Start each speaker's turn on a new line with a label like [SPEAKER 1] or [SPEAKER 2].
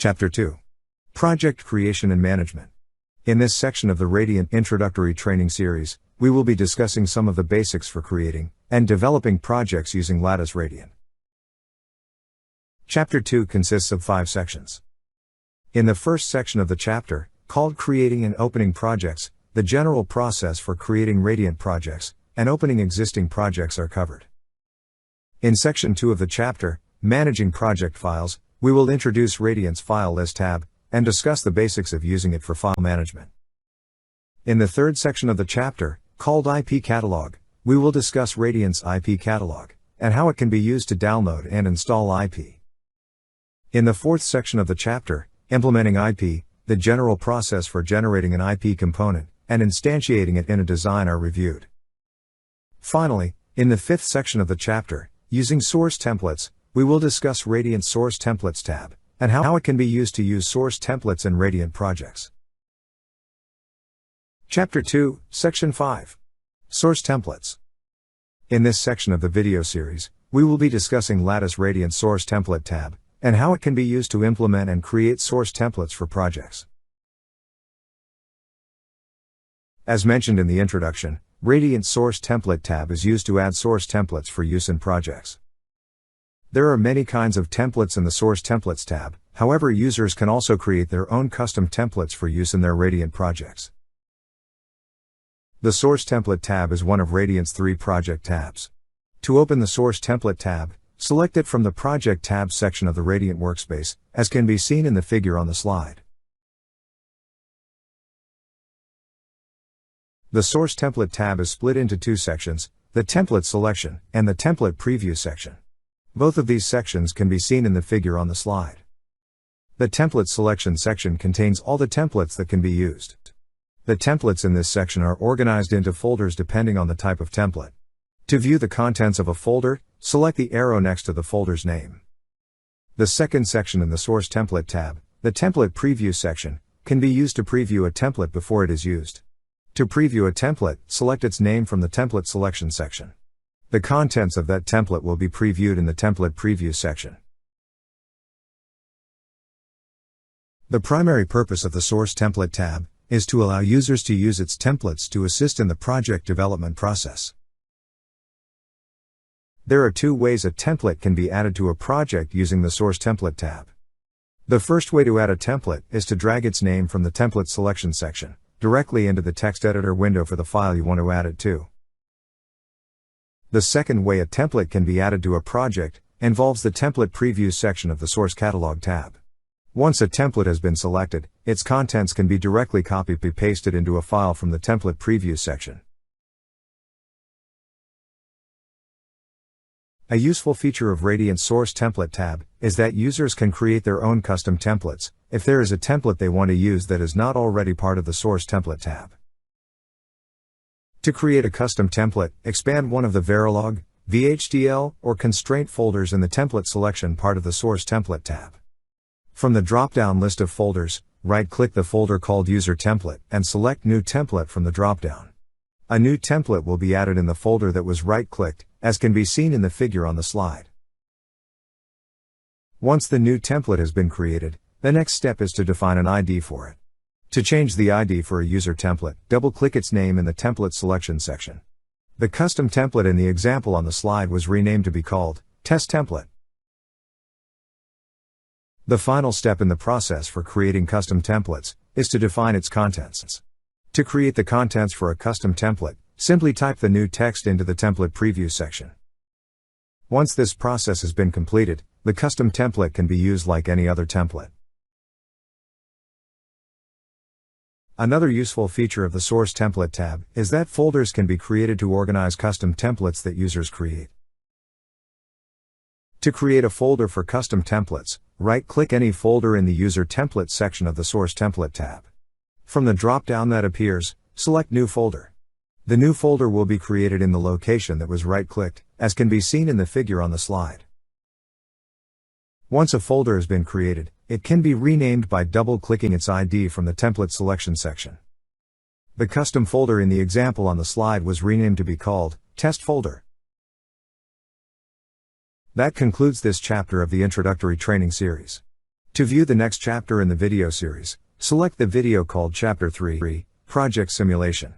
[SPEAKER 1] Chapter 2. Project Creation and Management. In this section of the Radiant Introductory Training Series, we will be discussing some of the basics for creating and developing projects using Lattice Radiant. Chapter 2 consists of 5 sections. In the first section of the chapter, called Creating and Opening Projects, the general process for creating Radiant projects and opening existing projects are covered. In section 2 of the chapter, Managing Project Files, we will introduce Radiant's File List tab and discuss the basics of using it for file management. In the third section of the chapter, called IP Catalog, we will discuss Radiant's IP Catalog and how it can be used to download and install IP. In the fourth section of the chapter, Implementing IP, the general process for generating an IP component and instantiating it in a design are reviewed. Finally, in the fifth section of the chapter, Using Source Templates, we will discuss Radiant Source Templates tab and how it can be used to use source templates in Radiant projects. Chapter 2, Section 5. Source Templates. In this section of the video series, we will be discussing Lattice Radiant Source Template tab and how it can be used to implement and create source templates for projects. As mentioned in the introduction, Radiant Source Template tab is used to add source templates for use in projects. There are many kinds of templates in the Source Templates tab, however users can also create their own custom templates for use in their Radiant projects. The Source Template tab is one of Radiant's 3 project tabs. To open the Source Template tab, select it from the Project tab section of the Radiant workspace, as can be seen in the figure on the slide. The Source Template tab is split into 2 sections, the Template Selection and the Template Preview section. Both of these sections can be seen in the figure on the slide. The Template Selection section contains all the templates that can be used. The templates in this section are organized into folders depending on the type of template. To view the contents of a folder, select the arrow next to the folder's name. The second section in the Source Template tab, the Template Preview section, can be used to preview a template before it is used. To preview a template, select its name from the Template Selection section. The contents of that template will be previewed in the Template Preview section. The primary purpose of the Source Template tab is to allow users to use its templates to assist in the project development process. There are 2 ways a template can be added to a project using the Source Template tab. The first way to add a template is to drag its name from the Template Selection section directly into the text editor window for the file you want to add it to. The second way a template can be added to a project involves the Template Preview section of the Source Catalog tab. Once a template has been selected, its contents can be directly copy-pasted into a file from the Template Preview section. A useful feature of Radiant Source Template tab is that users can create their own custom templates if there is a template they want to use that is not already part of the Source Template tab. To create a custom template, expand one of the Verilog, VHDL, or constraint folders in the Template Selection part of the Source Template tab. From the drop-down list of folders, right-click the folder called User Template and select New Template from the drop-down. A new template will be added in the folder that was right-clicked, as can be seen in the figure on the slide. Once the new template has been created, the next step is to define an ID for it. To change the ID for a user template, double-click its name in the Template Selection section. The custom template in the example on the slide was renamed to be called Test Template. The final step in the process for creating custom templates is to define its contents. To create the contents for a custom template, simply type the new text into the Template Preview section. Once this process has been completed, the custom template can be used like any other template. Another useful feature of the Source Template tab is that folders can be created to organize custom templates that users create. To create a folder for custom templates, right-click any folder in the User Template section of the Source Template tab. From the drop-down that appears, select New Folder. The new folder will be created in the location that was right-clicked, as can be seen in the figure on the slide. Once a folder has been created, it can be renamed by double-clicking its ID from the Template Selection section. The custom folder in the example on the slide was renamed to be called Test Folder. That concludes this chapter of the introductory training series. To view the next chapter in the video series, select the video called Chapter 3, Project Simulation.